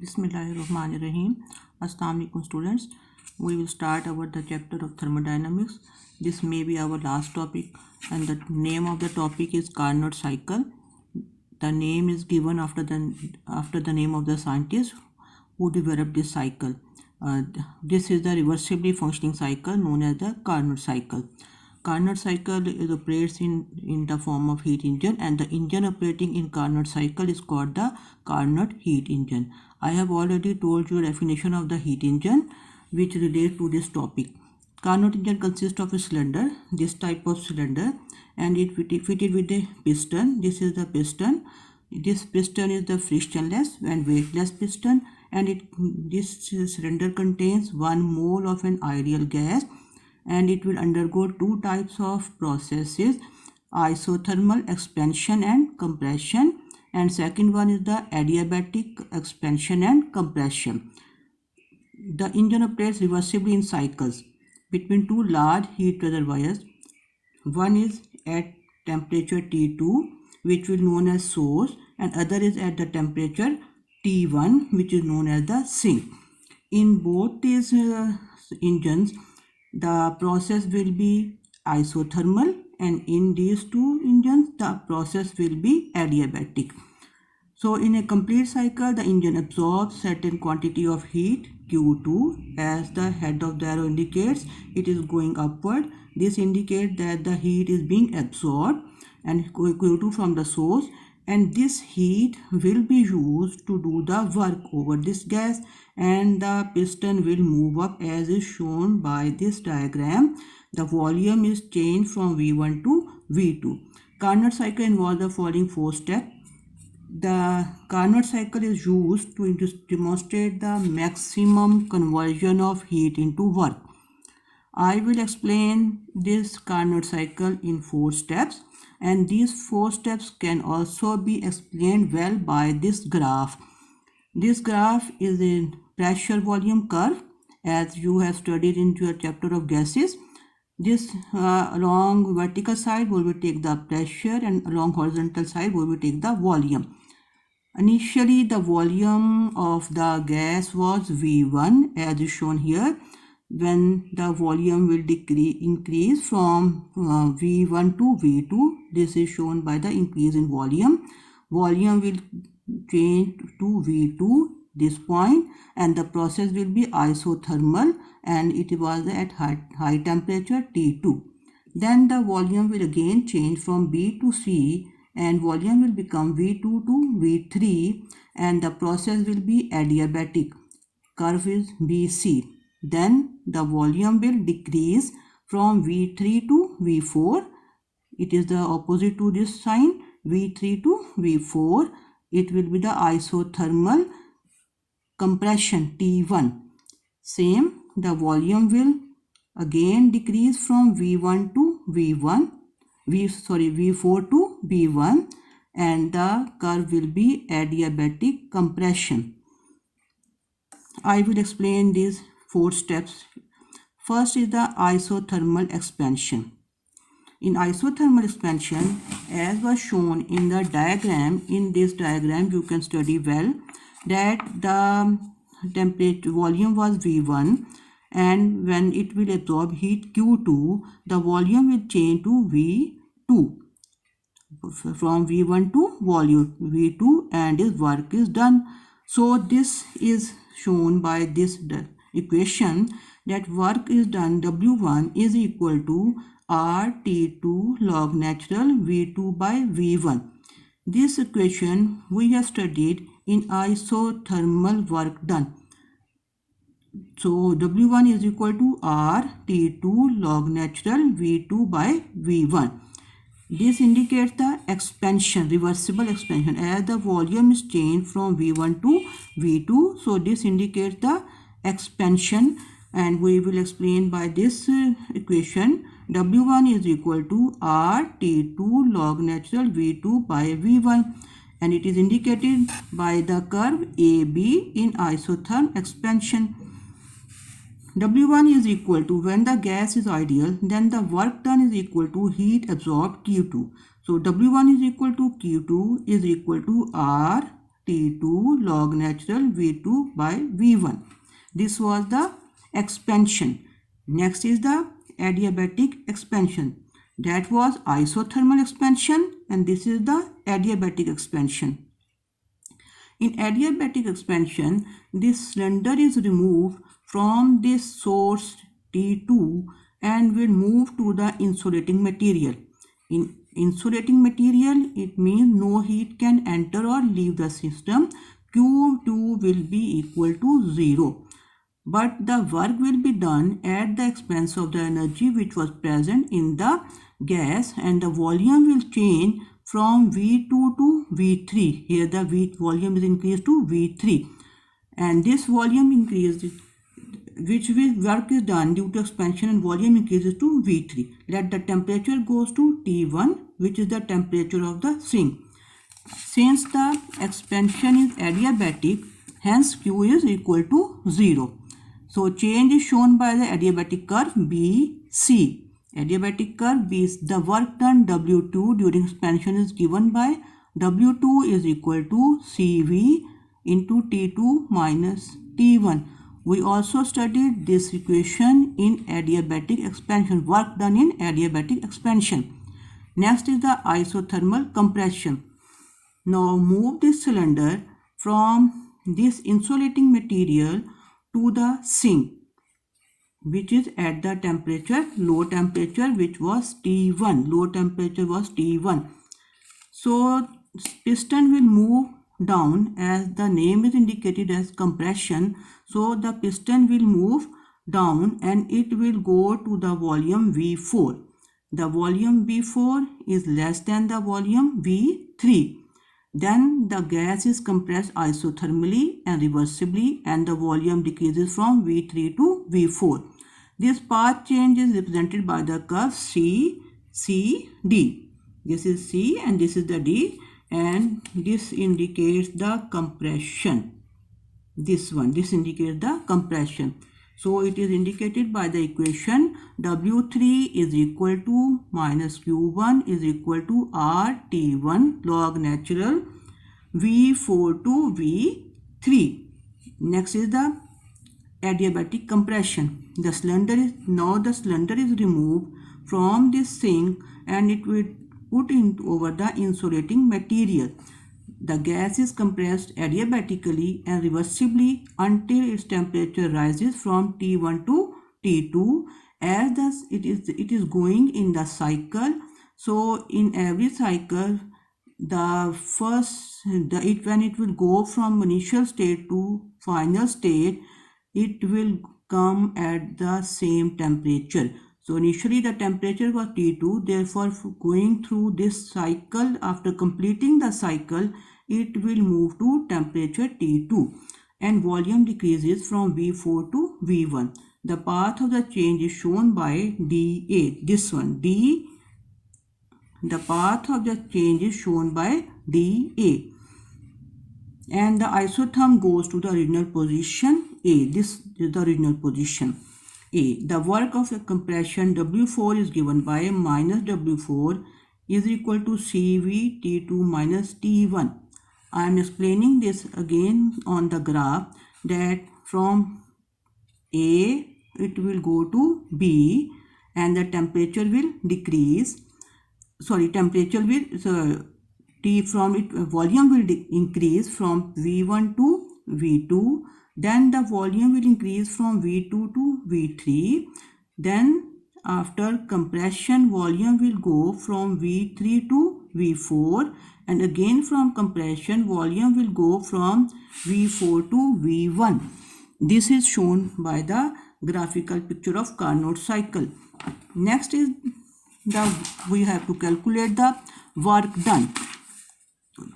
Bismillahirrahmanirrahim. Assalamu alaikum students. We will start our the chapter of thermodynamics. This may be our last topic and the name of the topic is Carnot cycle. The name is given after the name of the scientist who developed this cycle. This is the reversibly functioning cycle known as the Carnot cycle. Carnot cycle operates in the form of heat engine, and the engine operating in Carnot cycle is called the Carnot heat engine. I have already told you definition of the heat engine which relates to this topic. Carnot engine consists of a cylinder, this type of cylinder, and it fitted with a piston. This is the piston. This piston is the frictionless and weightless piston, and this cylinder contains 1 mole of an ideal gas, and it will undergo 2 types of processes: isothermal expansion and compression, and second one is the adiabatic expansion and compression. The engine operates reversibly in cycles between 2 large heat reservoirs. One is at temperature T2, which will known as source, and other is at the temperature T1, which is known as the sink. In both these engines, the process will be isothermal, and in these 2 engines the process will be adiabatic. So in a complete cycle, the engine absorbs certain quantity of heat Q2. As the head of the arrow indicates, it is going upward. This indicates that the heat is being absorbed and Q2 from the source, and this heat will be used to do the work over this gas, and the piston will move up as is shown by this diagram. The volume is changed from V1 to V2. Carnot cycle involves the following 4 steps. The Carnot cycle is used to demonstrate the maximum conversion of heat into work. I will explain this Carnot cycle in 4 steps, and these 4 steps can also be explained well by this graph. This graph is a pressure volume curve, as you have studied in your chapter of gases. This along vertical side we will take the pressure, and along horizontal side we will take the volume. Initially the volume of the gas was V1 as is shown here. When the volume will increase from V1 to V2, this is shown by the increase in volume. Volume will change to V2 this point, and the process will be isothermal, and it was at high temperature T2. Then the volume will again change from B to C, and volume will become V2 to V3, and the process will be adiabatic. Curve is BC. Then the volume will decrease from V3 to V4. It is the opposite to this sign, V3 to V4. It will be the isothermal compression T1. Same, the volume will again decrease from V1 to V4 to V1, and the curve will be adiabatic compression. I will explain these 4 steps. First is the isothermal expansion. In isothermal expansion, as was shown in the diagram, in this diagram you can study well that the temperature volume was V1, and when it will absorb heat Q2, the volume will change to V2, from V1 to volume V2, and his work is done. So this is shown by this equation, that work is done W1 is equal to RT2 log natural V2 by V1. This equation we have studied in isothermal work done. So W1 is equal to RT2 log natural V2 by V1. This indicates the expansion, reversible expansion, as the volume is changed from V1 to V2. So this indicates the expansion, and we will explain by this equation. W1 is equal to RT2 log natural V2 by V1, and it is indicated by the curve AB in isothermal expansion. W1 is equal to, when the gas is ideal, then the work done is equal to heat absorbed Q2. So W1 is equal to Q2 is equal to R T2 log natural V2 by V1. This was the expansion. Next is the adiabatic expansion. That was isothermal expansion, and this is the adiabatic expansion. In adiabatic expansion, this cylinder is removed from this source T2 and will move to the insulating material. In insulating material, it means no heat can enter or leave the system. Q2 will be equal to 0. But the work will be done at the expense of the energy which was present in the gas, and the volume will change from V2 to V3. Here the volume is increased to V3, and this volume increases, which work is done due to expansion, and volume increases to V3. Let the temperature goes to T1, which is the temperature of the sink. Since the expansion is adiabatic, hence Q is equal to 0. So change is shown by the adiabatic curve BC. Adiabatic curve B, the work done W2 during expansion is given by W2 is equal to CV into T2 minus T1. We also studied this equation in adiabatic expansion, work done in adiabatic expansion. Next is the isothermal compression. Now move this cylinder from this insulating material to the sink, which is at the temperature, low temperature, which was T1. Low temperature was T1. So piston will move down, as the name is indicated as compression. So the piston will move down and it will go to the volume V4. The volume V4 is less than the volume V3. Then the gas is compressed isothermally and reversibly, and the volume decreases from V3 to V4. This path change is represented by the curve C, C, D. This is C and this is the D, and this indicates the compression. This indicates the compression. So it is indicated by the equation W3 is equal to minus Q1 is equal to RT1 log natural V4 to V3. Next is the adiabatic compression. The cylinder is removed from this sink and it will put over the insulating material. The gas is compressed adiabatically and reversibly until its temperature rises from T1 to T2, as thus it is going in the cycle. So in every cycle, when it will go from initial state to final state, it will come at the same temperature. So initially the temperature was T2, therefore going through this cycle, after completing the cycle, it will move to temperature T2 and volume decreases from V4 to V1. The path of the change is shown by dA. This one, D. The path of the change is shown by dA. And the isotherm goes to the original position A. This is the original position A. The work of the compression W4 is given by minus W4 is equal to CV T2 minus T1. I am explaining this again on the graph, that from A it will go to B and the temperature will decrease. Volume will increase from V1 to V2. Then the volume will increase from V2 to V3. Then after compression, volume will go from V3 to V4, and again from compression, volume will go from V4 to V1. This is shown by the graphical picture of Carnot cycle. Next is we have to calculate the work done.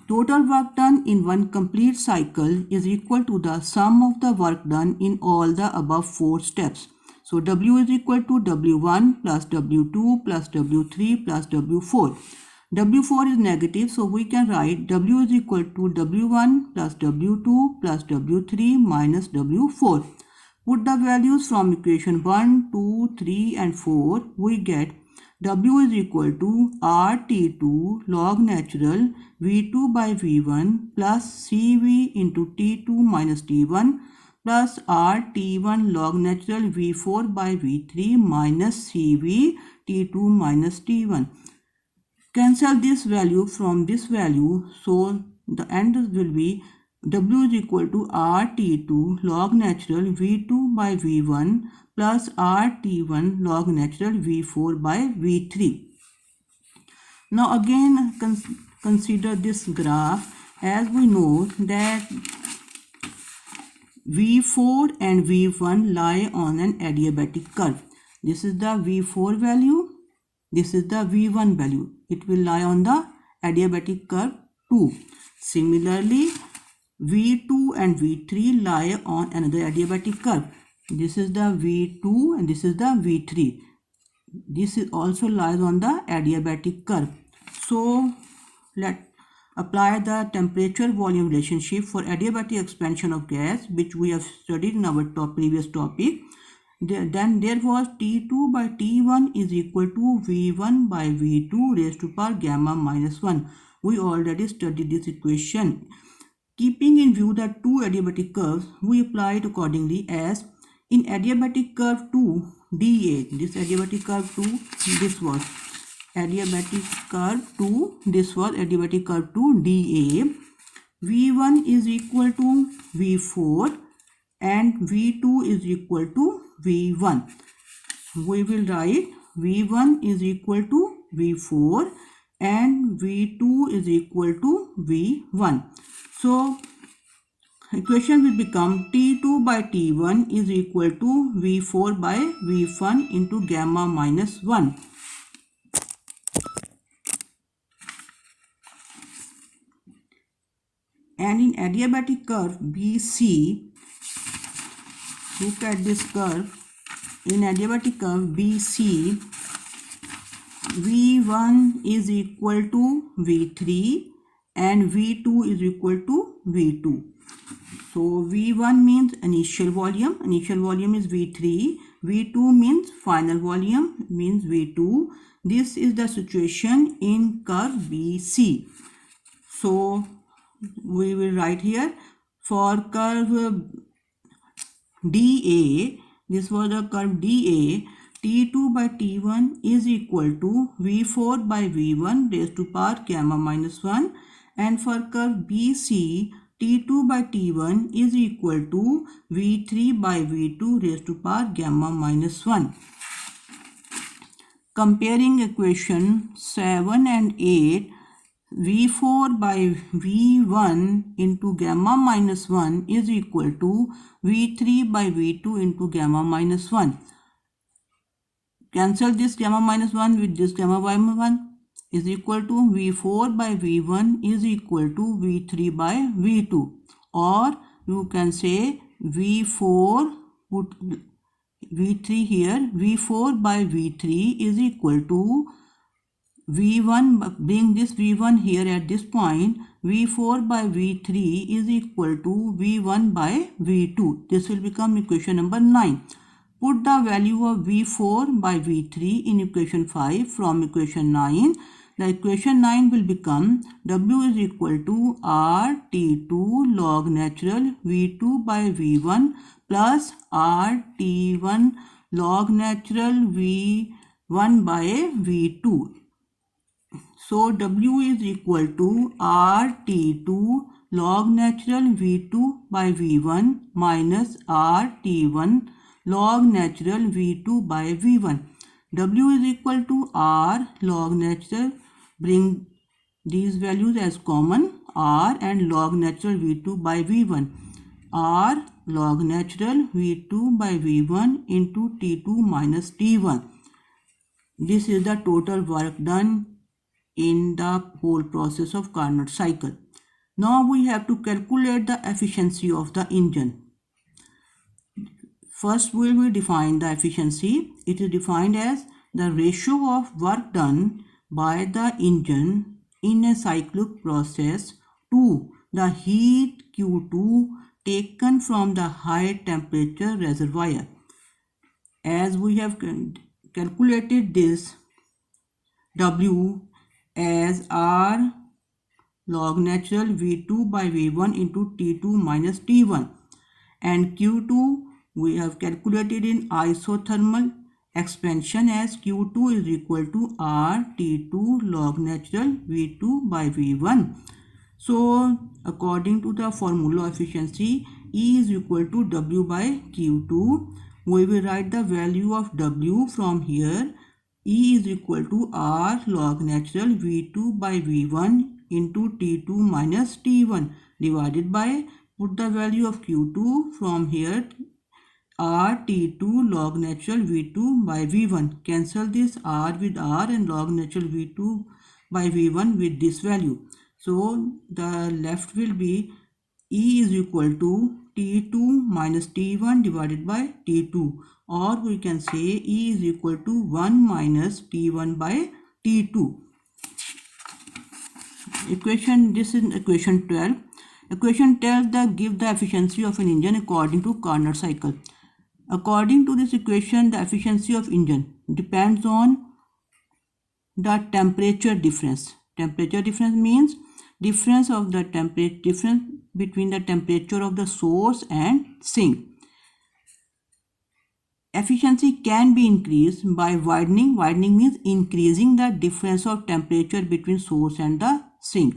Total work done in one complete cycle is equal to the sum of the work done in all the above 4 steps. So W is equal to W1 plus W2 plus W3 plus W4. W4 is negative, so we can write W is equal to W1 plus W2 plus W3 minus W4. Put the values from equation 1, 2, 3 and 4. We get W is equal to RT2 log natural V2 by V1 plus CV into T2 minus T1 plus RT1 log natural V4 by V3 minus CV T2 minus T1. Cancel this value from this value, so the end will be W is equal to RT2 log natural V2 by V1 plus RT1 log natural V4 by V3. Now again consider this graph. As we know that V4 and V1 lie on an adiabatic curve. This is the V4 value. This is the V1 value. It will lie on the adiabatic curve 2. Similarly, V2 and V3 lie on another adiabatic curve. This is the V2 and this is the V3. This is also lies on the adiabatic curve. So let's apply the temperature volume relationship for adiabatic expansion of gas, which we have studied in our previous topic. Then there was T2 by T1 is equal to V1 by V2 raised to power gamma minus 1. We already studied this equation. Keeping in view the two adiabatic curves, we applied accordingly as in adiabatic curve 2 dA. This adiabatic curve 2, this was adiabatic curve 2, this was adiabatic curve 2 dA. V1 is equal to V4 and V2 is equal to V1. We will write V1 is equal to V4 and V2 is equal to V1. So equation will become T2 by T1 is equal to V4 by V1 into gamma minus 1. And in adiabatic curve BC, look at this curve. In adiabatic curve BC, V1 is equal to V3 and V2 is equal to V2. So V1 means initial volume. Initial volume is V3. V2 means final volume, means V2. This is the situation in curve BC. So we will write here for curve dA, this was the curve dA, T2 by T1 is equal to V4 by V1 raised to power gamma minus 1, and for curve BC, T2 by T1 is equal to V3 by V2 raised to power gamma minus 1. Comparing equation 7 and 8, V4 by V1 into gamma minus 1 is equal to V3 by V2 into gamma minus 1. Cancel this gamma minus 1 with this gamma minus 1 is equal to V4 by V1 is equal to V3 by V2. Or you can say V4, put V3 here, V4 by V3 is equal to V1, bring this V1 here at this point, V4 by V3 is equal to V1 by V2. This will become equation number 9. Put the value of V4 by V3 in equation 5 from equation 9. The equation 9 will become W is equal to RT2 log natural V2 by V1 plus RT1 log natural V1 by V2. So W is equal to RT2 log natural V2 by V1 minus RT1 log natural V2 by V1. W is equal to R log natural, bring these values as common, R and log natural V2 by V1. R log natural V2 by V1 into T2 minus T1. This is the total work done in the whole process of Carnot cycle. Now we have to calculate the efficiency of the engine. First we will define the efficiency. It is defined as the ratio of work done by the engine in a cyclic process to the heat Q2 taken from the high temperature reservoir. As we have calculated this W as R log natural V2 by V1 into T2 minus T1, and Q2 we have calculated in isothermal expansion as Q2 is equal to R T2 log natural V2 by V1. So according to the formula efficiency, E is equal to W by Q2. We will write the value of W from here. E is equal to R log natural V2 by V1 into T2 minus T1 divided by, put the value of Q2 from here, R T2 log natural V2 by V1. Cancel this R with R and log natural V2 by V1 with this value. So the left will be E is equal to T2 minus T1 divided by T2, or we can say E is equal to 1 minus T1 by T2. This is equation 12. Equation tells give the efficiency of an engine according to Carnot cycle. According to this equation, the efficiency of engine depends on the temperature difference. Temperature difference means difference between the temperature of the source and sink. Efficiency can be increased by widening. Widening means increasing the difference of temperature between source and the sink.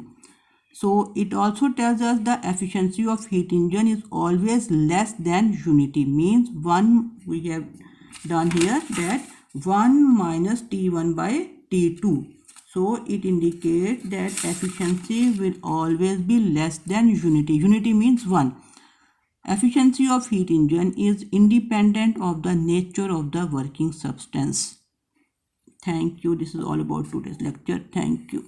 So it also tells us the efficiency of heat engine is always less than unity, means 1, we have done here that 1 minus T1 by T2. So it indicates that efficiency will always be less than unity. Unity means 1. Efficiency of heat engine is independent of the nature of the working substance. Thank you. This is all about today's lecture. Thank you.